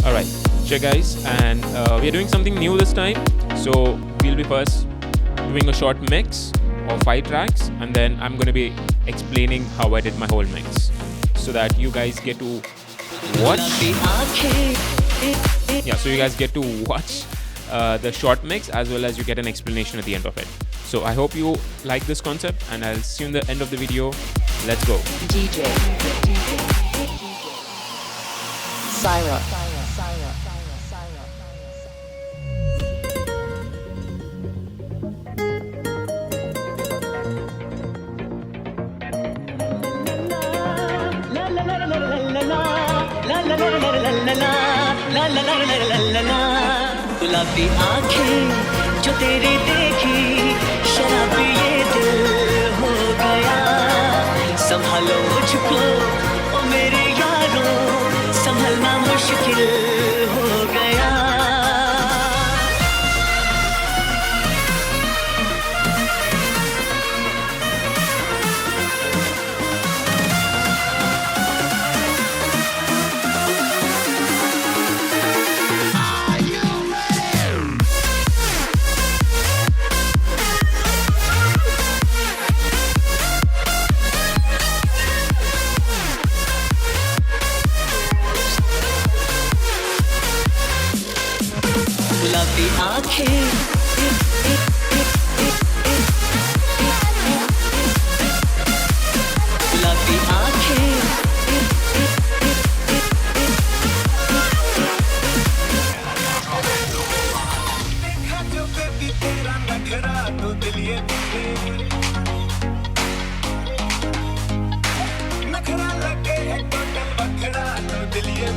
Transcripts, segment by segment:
Alright, check guys, and we are doing something new this time. So we'll be first doing a short mix of 5 tracks, and then I'm gonna be explaining how I did my whole mix, so that you guys get to watch. Yeah, so you guys get to watch the short mix as well as you get an explanation at the end of it. So I hope you like this concept, and I'll see you in the end of the video. Let's go. DJ Syra. गुलाबी आँखें जो तेरी देखी शराबी ये दिल हो गया संभालो मुझको ओ मेरे यारों संभलना मुश्किल हो गया गुलाबी आँखें गुलाबी आँखें देखा जो बेबी तेरा नखरा तो दिल ये नखरा लगे है टोटल बखरा तो दिल ये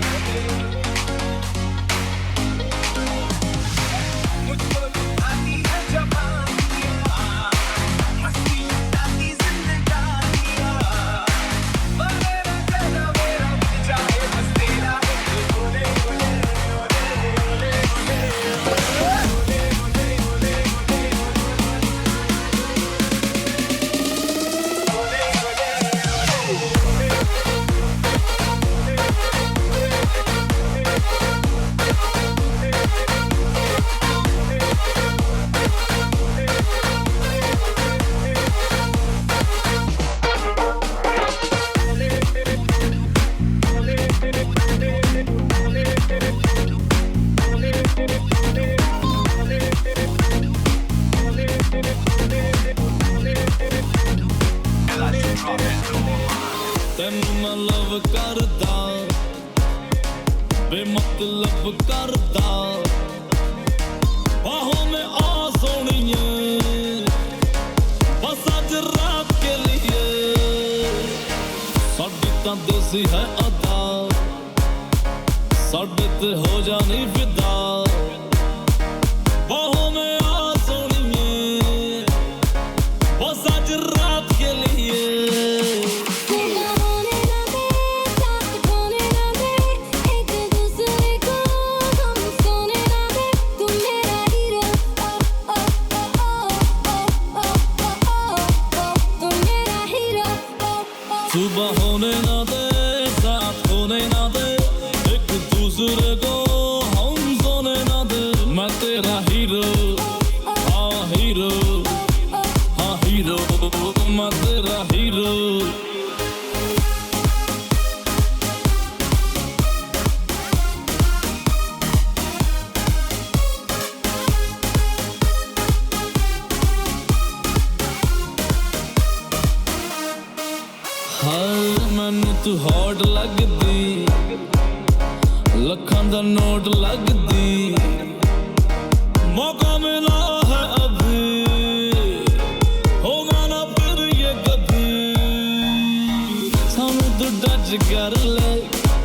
ਤੈਨੂੰ ਮੈਂ ਲਵ ਕਰਦਾ ਬੇਮਤਲਬ ਕਰਦਾ ਬਾਹੋਂ ਮੈਂ ਆ ਸੋਣੀਏ ਬਸ ਅੱਜ ਰਾਤ ਕੇ लिए ਸਾਡੀ ਤਾਂ ਦੇਸੀ ਹੈ ਅਦਾ ਸਾਡੇ ਤੇ ਹੋ ਜਾਣੀ ਫਿਦਾ ਬਾਹੋਂ ਮੈਂ ਆ ਸੋਣੀਏ ਬਸ ਅੱਜ ਰਾਤ ਕੇ लिए सुबह होने ना दे साथ होने ना दे एक दूसरे को हम सोने ना दे मैं तेरा हीरो हाँ हीरो मैं तेरा हीरो ਮੈਨੂੰ ਤੂੰ ਹੌਟ ਲੱਗਦੀ ਲੱਖਾਂ ਦਾ ਨੋਟ ਲੱਗਦੀ ਮੌਕਾ ਮਿਲਾ ਹੈ ਅਭੀ ਹੋਗਾ ਨਾ ਫਿਰ ਇਹ ਕਦੀ ਸਾਨੂੰ ਤੂੰ ਟੱਚ ਕਰ ਲੈ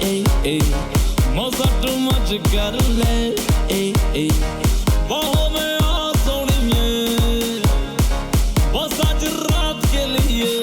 ਏ ਏ ਮੌਸਾ ਟੂ ਮੱਚ ਕਰ ਲੈ ਏ ਏ ਬਾਹੋਂ ਮੈਂ ਆ ਸੋਣੀਏ ਬਸ ਅੱਜ ਰਾਤ ਕੇ लिए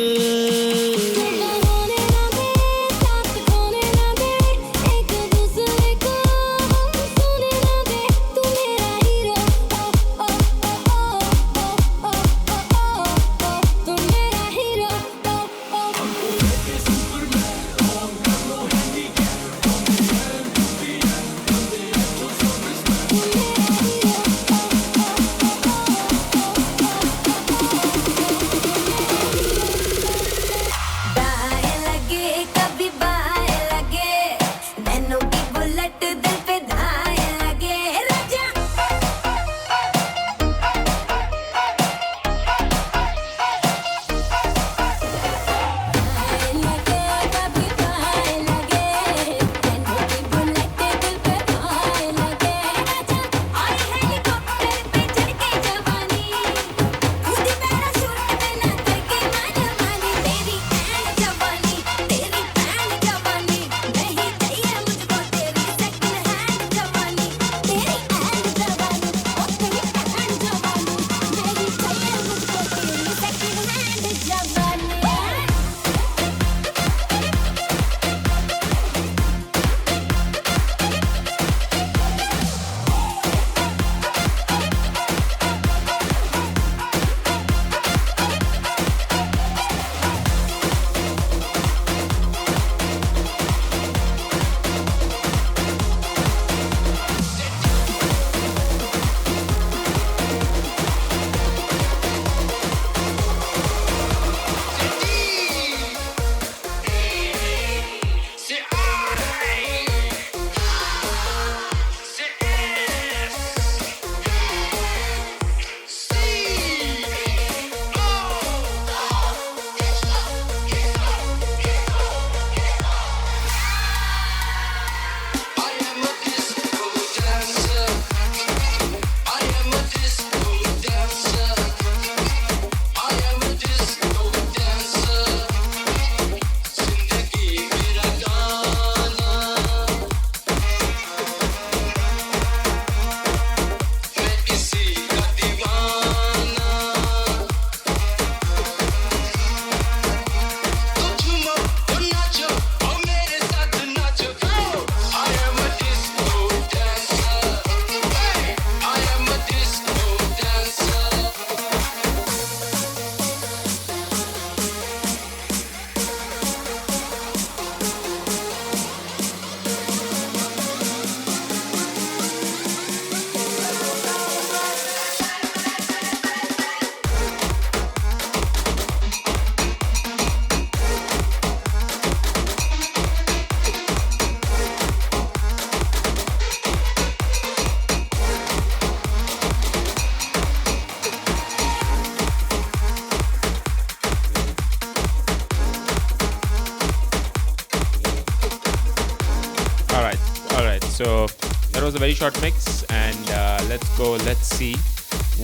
All right. So that was a very short mix, and let's go. Let's see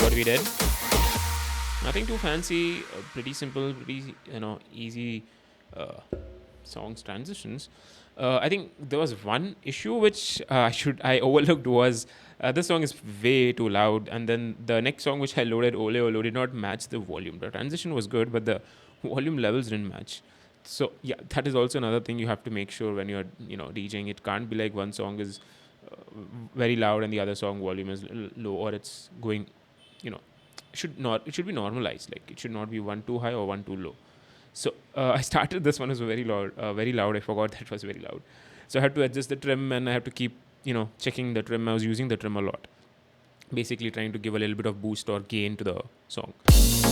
what we did. Nothing too fancy. Pretty simple. Pretty easy songs transitions. I think there was one issue which I overlooked was this song is way too loud, and then the next song which I loaded, Ole Ole, did not match the volume. The transition was good, but the volume levels didn't match. So yeah, that is also another thing you have to make sure when you're DJing. It can't be like one song is very loud and the other song volume is low, or it's going, it should be normalized. Like it should not be one too high or one too low. So I started this one was very loud, I forgot that it was very loud. So I had to adjust the trim, and I have to keep checking the trim. I was using the trim a lot, basically trying to give a little bit of boost or gain to the song.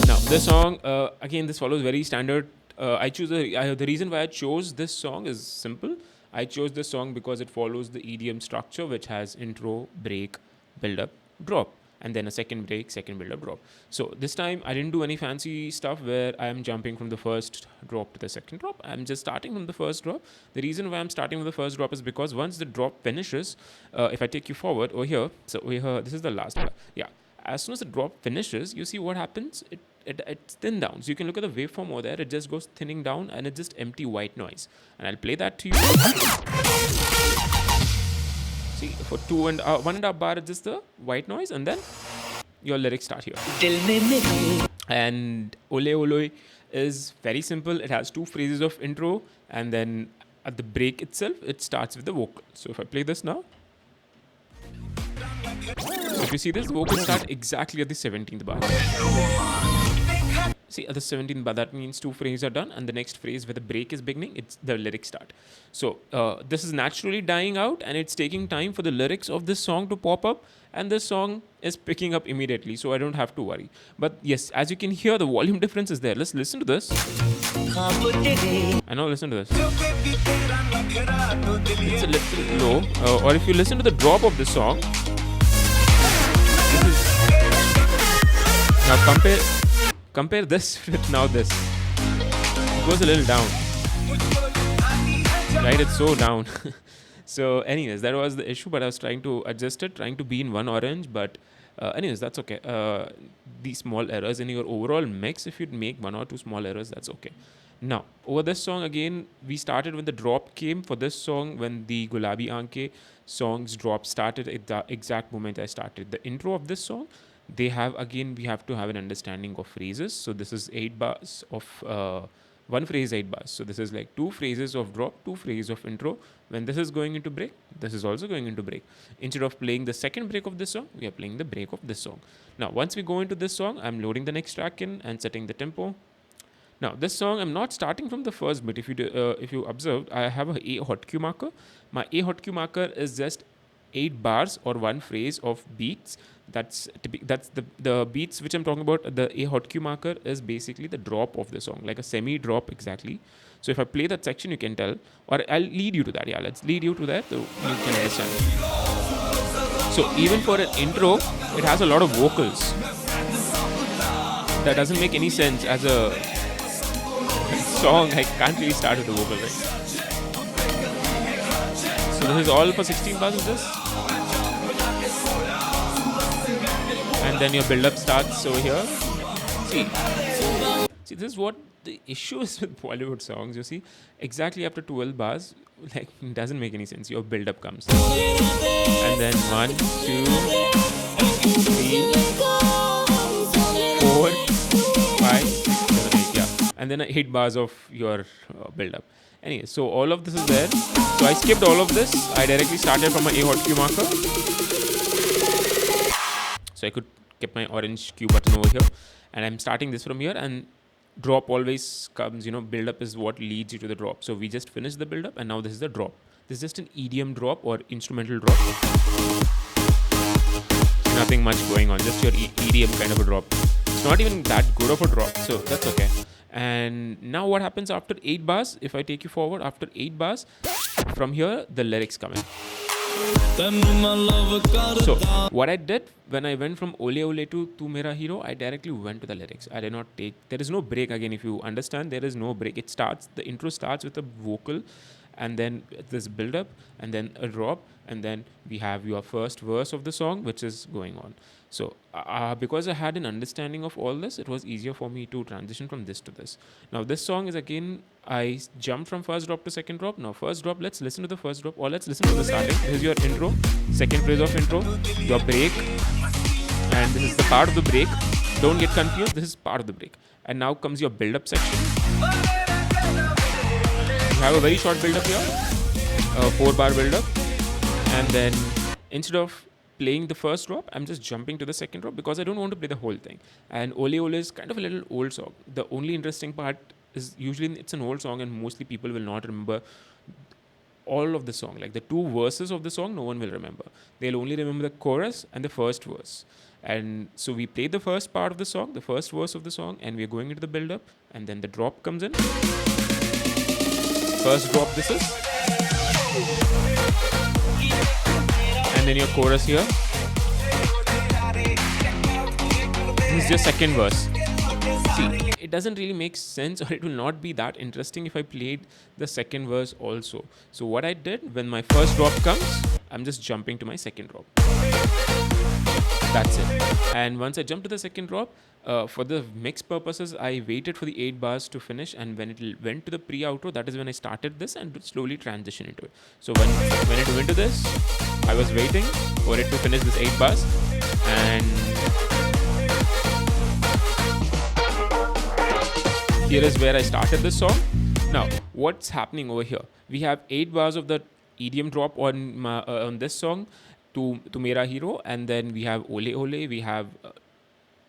Now this song again, this follows very standard. The reason why I chose this song is simple. I chose this song because it follows the EDM structure, which has intro, break, build up, drop, and then a second break, second build up, drop. So this time I didn't do any fancy stuff where I am jumping from the first drop to the second drop. I'm just starting from the first drop. The reason why I'm starting from the first drop is because once the drop finishes, if I take you forward over here, so over here, this is the last one. Yeah. As soon as the drop finishes, you see what happens? It's thin down. So you can look at the waveform over there. It just goes thinning down, and it's just empty white noise. And I'll play that to you. See, for 1.5 bar, it's just the white noise, and then your lyrics start here. And Ole Ole is very simple. It has 2 phrases of intro, and then at the break itself, it starts with the vocal. So if I play this now, so if you see this, the vocals start exactly at the 17th bar. See, at the 17th bar, that means 2 phrases are done, and the next phrase where the break is beginning, it's the lyrics start. So this is naturally dying out, and it's taking time for the lyrics of this song to pop up, and this song is picking up immediately, so I don't have to worry. But yes, as you can hear, the volume difference is there. Let's listen to this. And now listen to this. It's a little low. Or if you listen to the drop of the song, now compare this with now this. It goes a little down. Right? It's so down. So anyways, that was the issue, but I was trying to adjust it, trying to be in one orange, but anyways, that's okay. These small errors in your overall mix, if you make 1 or 2 small errors, that's okay. Now, over this song again, we started when the drop came for this song, when the Gulabi Aanke song's drop started at the exact moment I started the intro of this song. We have to have an understanding of phrases. So this is 8 bars of one phrase, 8 bars. So this is like 2 phrases of drop, 2 phrases of intro. When this is going into break, this is also going into break. Instead of playing the second break of this song, we are playing the break of this song. Now, once we go into this song, I'm loading the next track in and setting the tempo. Now, this song, I'm not starting from the first bit. If you observed, I have a hotkey marker. My A hotkey marker is just 8 bars or 1 phrase of beats. That's the beats which I'm talking about. The A hotkey marker is basically the drop of the song, like a semi-drop exactly. So if I play that section, you can tell, or I'll lead you to that. Yeah, let's lead you to that so you can understand. So even for an intro, it has a lot of vocals. That doesn't make any sense as a song. I can't really start with the vocal, right? So this is all for 16 bars of this. And then your build-up starts over here. See, this is what the issue is with Bollywood songs. You see, exactly after 12 bars, like, it doesn't make any sense. Your build-up comes. And then 1, 2, 3, 4, 5, 6, 7, 8. Yeah. And then 8 bars of your build-up. Anyway, so all of this is there. So I skipped all of this. I directly started from my A hotkey marker. So I could keep my orange Q button over here, and I'm starting this from here, and drop always comes, build up is what leads you to the drop. So we just finished the build up, and now this is the drop. This is just an EDM drop or instrumental drop. Nothing much going on, just your EDM kind of a drop. It's not even that good of a drop, so that's okay. And now what happens after 8 bars? If I take you forward, after 8 bars, from here, the lyrics come in. So what I did when I went from Ole Ole to Tu Mera Hero, I directly went to the lyrics. I did not take, there is no break again. If you understand, there is no break. The intro starts with a vocal, and then this build up, and then a drop, and then we have your first verse of the song, which is going on. So because I had an understanding of all this, it was easier for me to transition from this to this. Now this song is again, I jumped from first drop to second drop. Now first drop, let's listen to the first drop, or let's listen to the starting. This is your intro, second phrase of intro, your break, and this is the part of the break. Don't get confused, this is part of the break. And now comes your build up section. You have a very short build up here, a 4-bar build up, and then instead of playing the first drop, I'm just jumping to the second drop because I don't want to play the whole thing. And Ole Ole is kind of a little old song. The only interesting part is usually it's an old song and mostly people will not remember all of the song. Like the 2 verses of the song, no one will remember. They'll only remember the chorus and the first verse. And so we play the first part of the song, the first verse of the song, and we're going into the build up, and then the drop comes in. First drop this is. And then your chorus here. This is your second verse. See, it doesn't really make sense, or it will not be that interesting if I played the second verse also. So what I did, when my first drop comes, I'm just jumping to my second drop. That's it. And once I jump to the second drop, for the mix purposes, I waited for the 8 bars to finish, and when it went to the pre-outro, that is when I started this and slowly transition into it. So when it went to this, I was waiting for it to finish this 8 bars, and here is where I started this song. Now, what's happening over here? We have 8 bars of the EDM drop on this song, to Mera Hero, and then we have Ole Ole. We have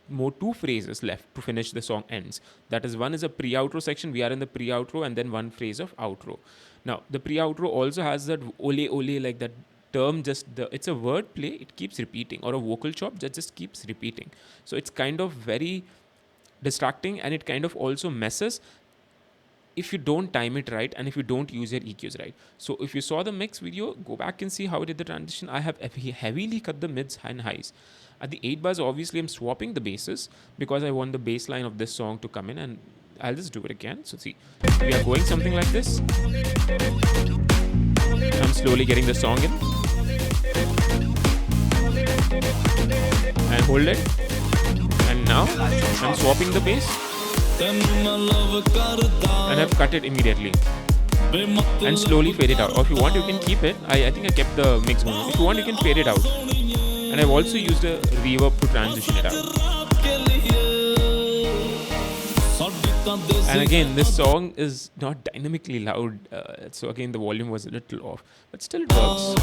more 2 phrases left to finish the song ends. That is, one is a pre-outro section. We are in the pre-outro, and then 1 phrase of outro. Now, the pre-outro also has that Ole Ole, like that term, it's a word play. It keeps repeating, or a vocal chop that just keeps repeating. So it's kind of very distracting, and it kind of also messes if you don't time it right and if you don't use your EQs right. So if you saw the mix video, go back and see how I did the transition. I have heavily cut the mids and highs. At the 8 bars, obviously I'm swapping the basses because I want the bass line of this song to come in, and I'll just do it again. So see, we are going something like this. I'm slowly getting the song in. And hold it. And now I'm swapping the bass. And I've cut it immediately. And slowly fade it out. Or if you want, you can keep it. I think I kept the mix going. If you want, you can fade it out. And I've also used a reverb to transition it out. And again, this song is not dynamically loud. So again, the volume was a little off. But still it works.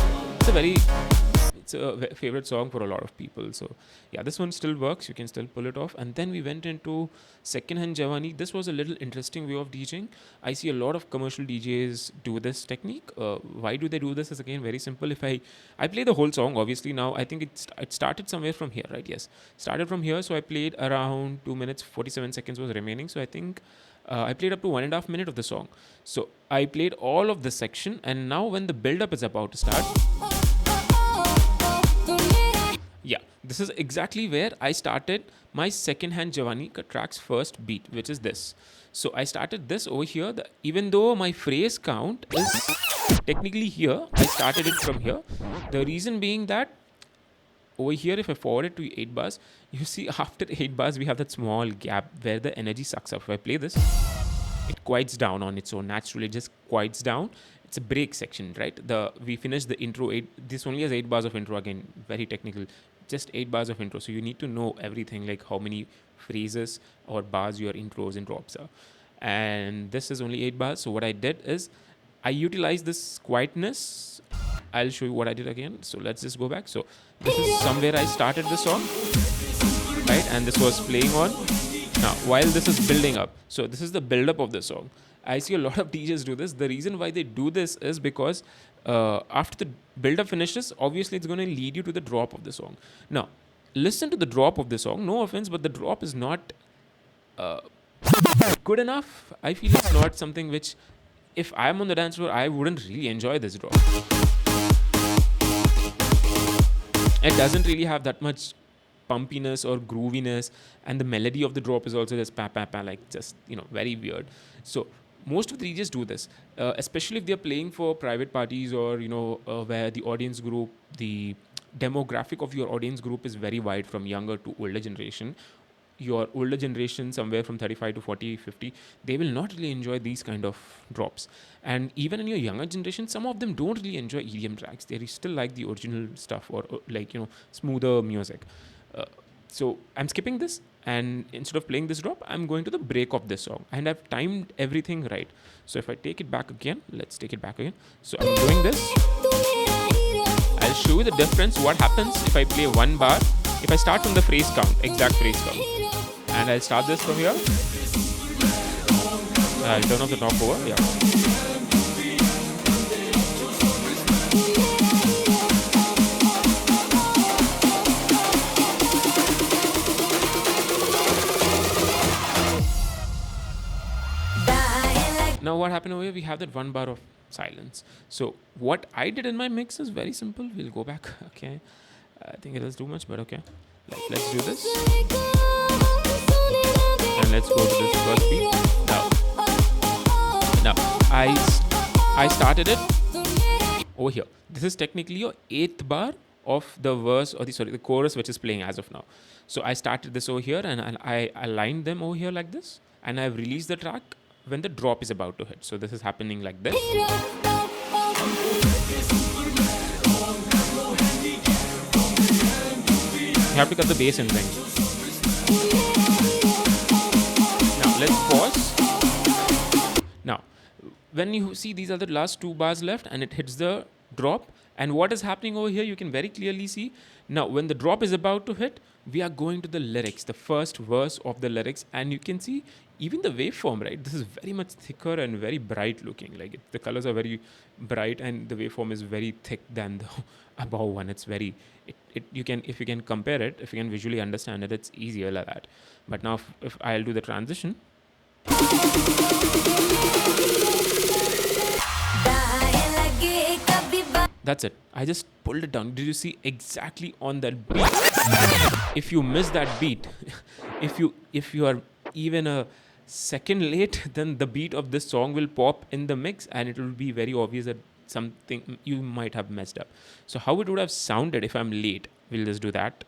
It's a favorite song for a lot of people. So yeah, this one still works. You can still pull it off. And then we went into Secondhand Javani. This was a little interesting way of DJing. I see a lot of commercial DJs do this technique. Why do they do this? Is again very simple. If I play the whole song, obviously now I think it started somewhere from here, right? Yes, started from here. So I played around 2 minutes 47 seconds was remaining. So I think I played up to 1.5 minutes of the song. So I played all of this section, and now when the build up is about to start, yeah, this is exactly where I started my Secondhand Javani track's first beat, which is this. So I started this over here. Even though my phrase count is technically here, I started it from here. The reason being that over here, if I forward it to 8 bars, you see after 8 bars, we have that small gap where the energy sucks up. If I play this, it quiets down on its own. Naturally, it just quiets down. It's a break section, right? We finished the intro. This only has 8 bars of intro. Again, very technical. Just 8 bars of intro. So you need to know everything, like how many phrases or bars your intros and drops are. And this is only 8 bars. So what I did is I utilized this quietness. I'll show you what I did again. So let's just go back. So this is somewhere I started the song, right? And this was playing on. Now, while this is building up, so this is the build up of the song. I see a lot of DJs do this. The reason why they do this is because after the build-up finishes, obviously it's going to lead you to the drop of the song. Now, listen to the drop of the song. No offense, but the drop is not good enough. I feel it's not something which, if I'm on the dance floor, I wouldn't really enjoy this drop. It doesn't really have that much pumpiness or grooviness, and the melody of the drop is also just pa pa pa, like just, very weird. So most of the DJs do this, especially if they're playing for private parties or where the audience group, the demographic of your audience group is very wide from younger to older generation. Your older generation, somewhere from 35 to 40, 50, they will not really enjoy these kind of drops. And even in your younger generation, some of them don't really enjoy EDM tracks. They still like the original stuff or smoother music. So I'm skipping this, and instead of playing this drop, I'm going to the break of this song, and I've timed everything right. So if I take it back again, let's take it back again. So I'm doing this. I'll show you the difference, what happens if I play one bar. If I start from the phrase count, exact phrase count, and I'll start this from here. I'll turn off the top over, yeah. Now what happened over here, we have that one bar of silence. So what I did in my mix is very simple. We'll go back, okay. I think it is too much, but okay. Let's do this. And let's go to this first beat. Now I started it over here. This is technically your 8th bar of the verse, or the chorus, which is playing as of now. So I started this over here, and I aligned them over here like this, and I've released the track when the drop is about to hit. So this is happening like this. You have to cut the bass and thing. Now let's pause. Now, when you see these are the last 2 bars left and it hits the drop, and what is happening over here, you can very clearly see. Now, when the drop is about to hit, we are going to the lyrics, the first verse of the lyrics, and you can see even the waveform, right? This is very much thicker and very bright looking. Like the colors are very bright, and the waveform is very thick than the above one. It's very, if you can compare it, if you can visually understand it, it's easier like that. But now if I'll do the transition. That's it. I just pulled it down. Did you see exactly on that beat? If you miss that beat, if you are even a second late, then the beat of this song will pop in the mix, and it will be very obvious that something you might have messed up. So how it would have sounded if I'm late? We'll just do that.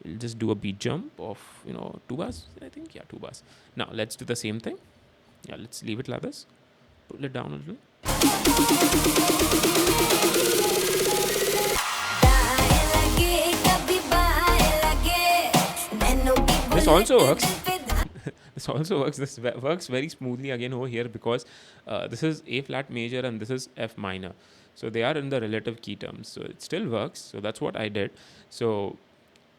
We'll just do a beat jump of 2 bars. I think 2 bars. Now let's do the same thing. Yeah, let's leave it like this. Pull it down a little. This also works. This works very smoothly again over here, because this is A flat major and this is F minor. So they are in the relative key terms. So it still works. So that's what I did. So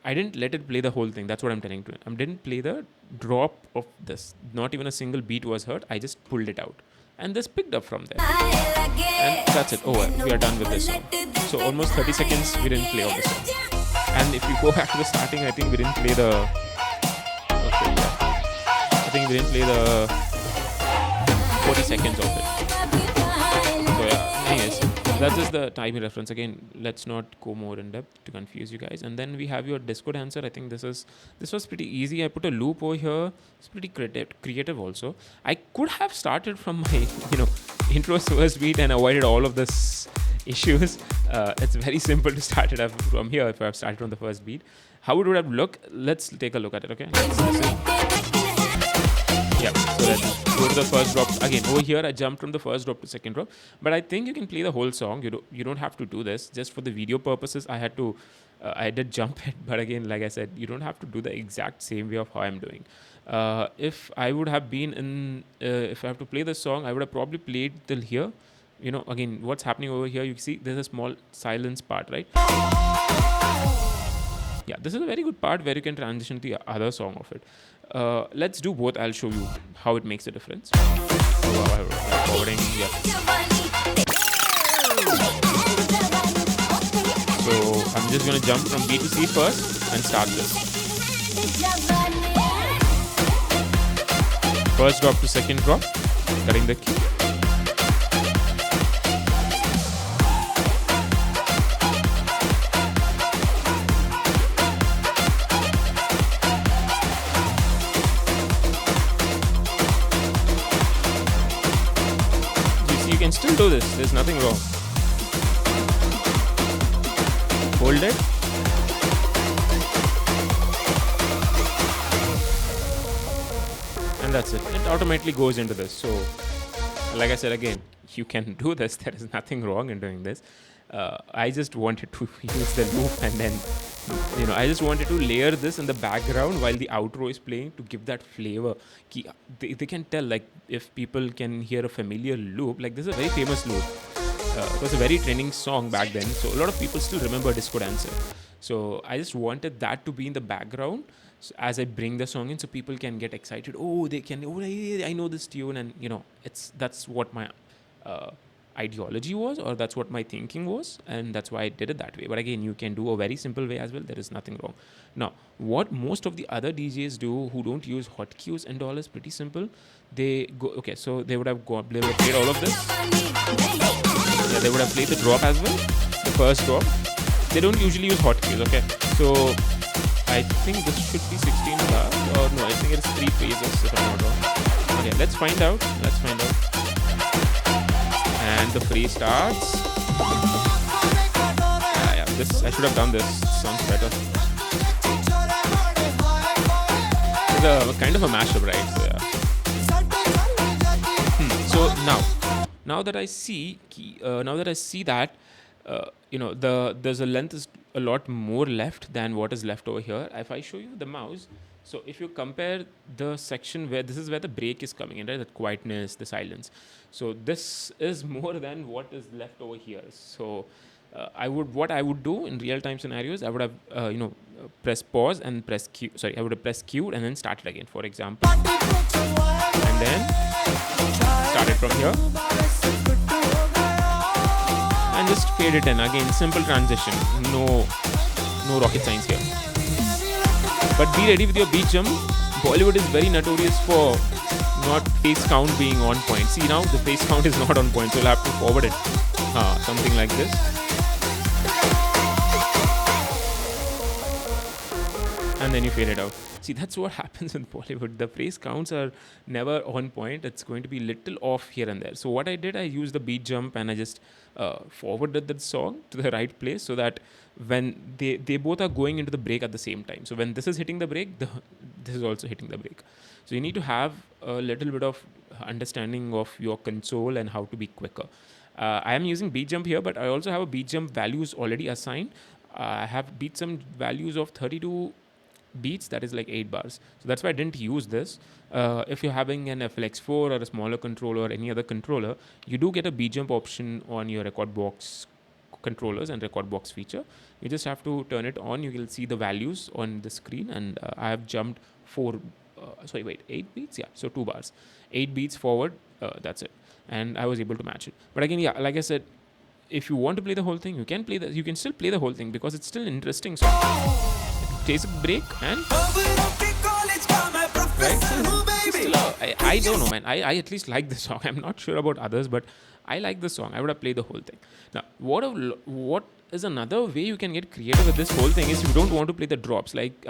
I didn't let it play the whole thing. That's what I'm telling you. I didn't play the drop of this. Not even a single beat was heard. I just pulled it out. And this picked up from there. And that's it. Over. We are done with this song. So almost 30 seconds we didn't play all this song. And if you go back to the starting, I think we didn't play the... Okay, yeah. I think we didn't play the 40 seconds of it. So yeah, anyways, that's just the timing reference. Again, let's not go more in depth to confuse you guys. And then we have your disco dancer. I think this was pretty easy. I put a loop over here. It's pretty creative also. I could have started from my intro first beat and avoided all of this issues. It's very simple to start it up from here if I've started on the first beat. How it would have looked, let's take a look at it, okay? Yeah, so let's go to the first drop. Again, over here I jumped from the first drop to second drop. But I think you can play the whole song. You don't have to do this. Just for the video purposes, I did jump it. But again, like I said, you don't have to do the exact same way of how I'm doing. If I would have been in, if I have to play the song, I would have probably played till here. Again, what's happening over here, you see there's a small silence part, right? Yeah, this is a very good part where you can transition to the other song of it. Let's do both. I'll show you how it makes a difference. Forwarding, yeah. So I'm just going to jump from B to C first and start this. First drop to second drop, cutting the key. this. There's nothing wrong. Hold it. And that's it. It automatically goes into this. So, like I said again, you can do this. There is nothing wrong in doing this. I just wanted to use the loop, and then I just wanted to layer this in the background while the outro is playing to give that flavor. They can tell, like, if people can hear a familiar loop, like this is a very famous loop. It was a very trending song back then, so a lot of people still remember Disco Dancer. So I just wanted that to be in the background as I bring the song in, so people can get excited. Oh, they can. Oh, I know this tune, and that's what my ideology was, or that's what my thinking was, and that's why I did it that way. But again, you can do a very simple way as well. There is nothing wrong. Now, what most of the other DJs do who don't use hotkeys and all is pretty simple. They go, okay, so they would have played all of this. Yeah, they would have played the drop as well, the first drop. They don't usually use hotkeys, okay? So I think this should be 16 bars, or no, I think it's 3 phases if I'm not wrong. Okay, let's find out. And the phrase starts. Yeah, this I should have done this. Sounds better. It's a kind of a mashup, right? So yeah. So now that I see that there's a length is a lot more left than what is left over here. If I show you the mouse, so if you compare the section where this is where the break is coming in, right? That quietness, the silence. So this is more than what is left over here. So what I would do in real time scenarios, I would have press pause and press Q. Sorry, I would have pressed Q and then start it again, for example, and then start it from here and just fade it in again. Simple transition. No rocket science here. But be ready with your beat jump. Bollywood is very notorious for not face count being on point. See, now the face count is not on point, so you'll have to forward it. Something like this. And then you fade it out. See, that's what happens in Bollywood. The phrase counts are never on point. It's going to be little off here and there. So what I did, I used the beat jump and I just forwarded the song to the right place so that when they both are going into the break at the same time. So when this is hitting the break, this is also hitting the break. So you need to have a little bit of understanding of your console and how to be quicker. I am using beat jump here, but I also have a beat jump values already assigned. I have beat jump values of 32 beats, that is like 8 bars. So that's why I didn't use this. If you're having an FLX4 or a smaller controller or any other controller, you do get a beat jump option on your record box controllers and record box feature. You just have to turn it on. You will see the values on the screen, and I have jumped 8 beats. Yeah, so 2 bars, 8 beats forward. That's it, and I was able to match it. But again, yeah, like I said, if you want to play the whole thing, you can still play the whole thing because it's still an interesting song. Takes a break and right. I don't know, man. I at least like the song. I'm not sure about others, but I like the song. I would have played the whole thing. Now, what is another way you can get creative with this whole thing is you don't want to play the drops. Like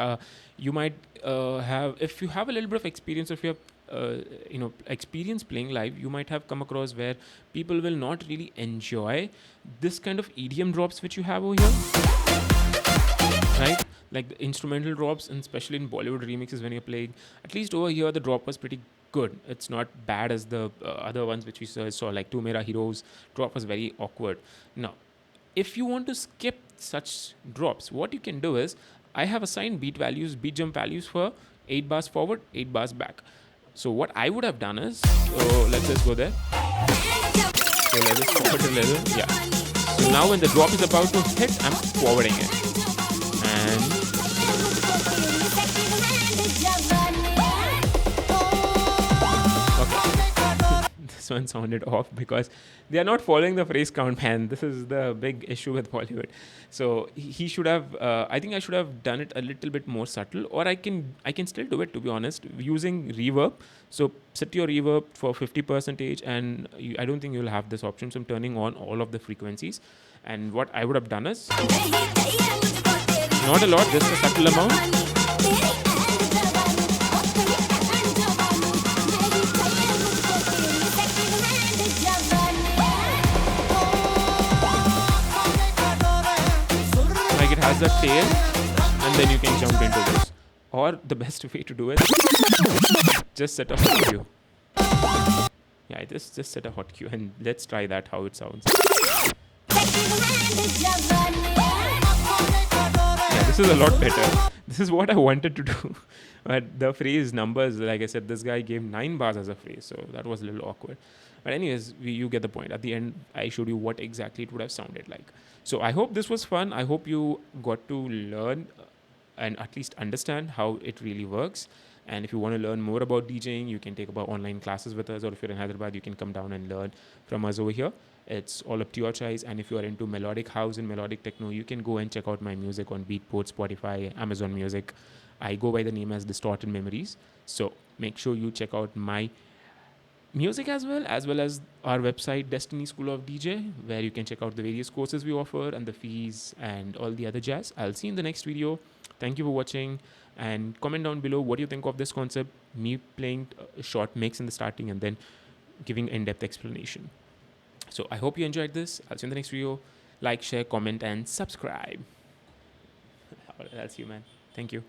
you might if you have a little bit of experience, if you have experience playing live, you might have come across where people will not really enjoy this kind of EDM drops which you have over here, right? Like the instrumental drops, and especially in Bollywood remixes when you're playing. At least over here, the drop was pretty good. It's not bad as the other ones which we saw, like Tu Mera Heroes drop was very awkward. Now, if you want to skip such drops, what you can do is, I have assigned beat jump values for 8 bars forward, 8 bars back. So what I would have done is, let's just go there. So let's just forward a little. Yeah. So now when the drop is about to hit, I'm forwarding it. And okay. This one sounded off because they are not following the phrase count, man. This is the big issue with Bollywood. So he should have. I think I should have done it a little bit more subtle, or I can still do it, to be honest, using reverb. So set your reverb for 50%, and I don't think you'll have this option. So I'm turning on all of the frequencies, and what I would have done is not a lot, just a subtle amount. like it has a tail, and then you can jump into this. Or the best way to do it, just set a hot cue. Yeah, just set a hot cue and let's try that how it sounds. Yeah, this is a lot better. This is what I wanted to do. But the phrase numbers, like I said, this guy gave 9 bars as a phrase, so that was a little awkward. But anyways, you get the point. At the end, I showed you what exactly it would have sounded like. So I hope this was fun. I hope you got to learn and at least understand how it really works. And if you want to learn more about DJing, you can take about online classes with us, or if you're in Hyderabad, you can come down and learn from us over here. It's all up to your choice. And if you are into melodic house and melodic techno, you can go and check out my music on Beatport, Spotify, Amazon Music. I go by the name as Distorted Memories. So make sure you check out my music as well as our website, Destiny School of DJ, where you can check out the various courses we offer and the fees and all the other jazz. I'll see you in the next video. Thank you for watching, and comment down below what you think of this concept, me playing a short mix in the starting and then giving in-depth explanation. So I hope you enjoyed this. I'll see you in the next video. Like, share, comment, and subscribe. I'll see you, man. Thank you.